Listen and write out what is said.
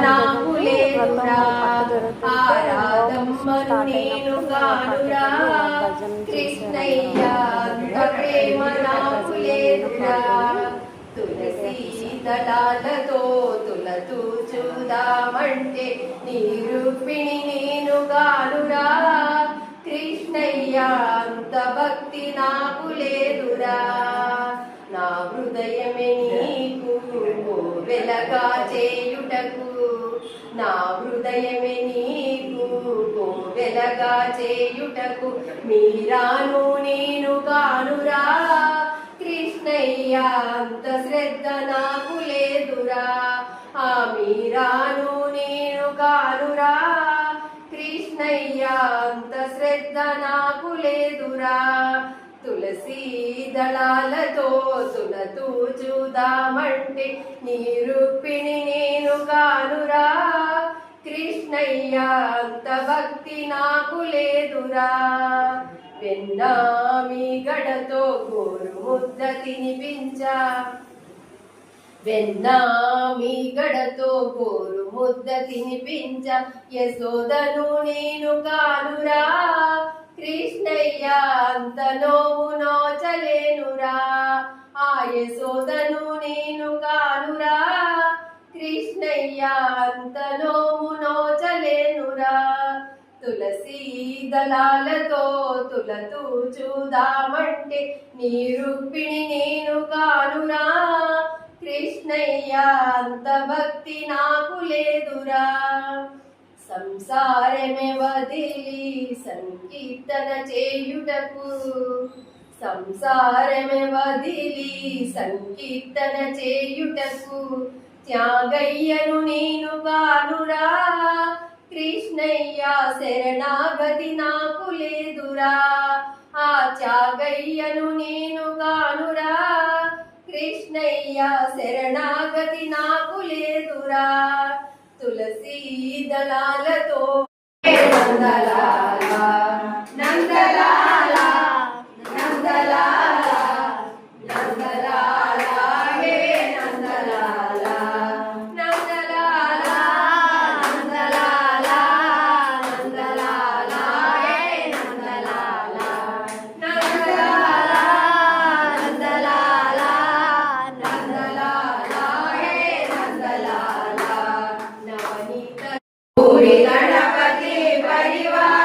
ప్రేమనాకులేదురా ఆరాధమ్మను నేను గానురా కృష్ణయ్య ప్రేమ నాకులేదురా తులసి దళాలతో తులతూ చూదామంటే నీ రూపిణి నేను గానురా కృష్ణయ్య అంత భక్తి నాకు లేదురా నా హృదయమే నీకు వెలగా చేయుటకు నా హృదయమే నీకు వెలగా చేయుటకు మీరాను నేను కానురా కృష్ణయ్య అంత శ్రద్ధ నాకు లేదురా ఆ మీరాను నేను కానురా కృష్ణయ్య అంత శ్రద్ధ నాకు లేదురా తులసి దళాలతో తులతూ చూదామంటే నీ రూపిణి నేను కానురా కృష్ణయ్య అంత భక్తి నాకు లేదురా వెన్నా మీ గడతో గోరు ముద్ద తినిపించా వెన్నా మీ గడతో గోరు ముద్ద తినిపించ యశోదను నేను కానురా కృష్ణయ్య అంత నోవు నోచలేనురా ఆ యశోదను నేను కానురా కృష్ణయ్య అంత నోవు నోచలేనురా తులసి దళాలతో తులతూ చూదామంటే నీ రూపిణి నేను కానురా కృష్ణయ్య అంత భక్తి నాకు లేదురా సంసారమే వదిలి సంకీర్తన చేయుటకు సంసారమే వదిలి సంకీర్తన చేయుటకు త్యాగయ్యను నేను గానురా కృష్ణయ్య శరణాగతి నాకు లేదురా ఆ త్యాగయ్యను నేను గానురా కృష్ణయ్య శరణాగతి నాకు లేదురా తులసి దళాలతో నందలాల నందలాల నందలాల నందలాల హే నందలాల నందలాల నందలాల నందలాల హే నందలాల నందలాల నందలాల నందలాల హే నందలాల నవనీత గణపతి పరివార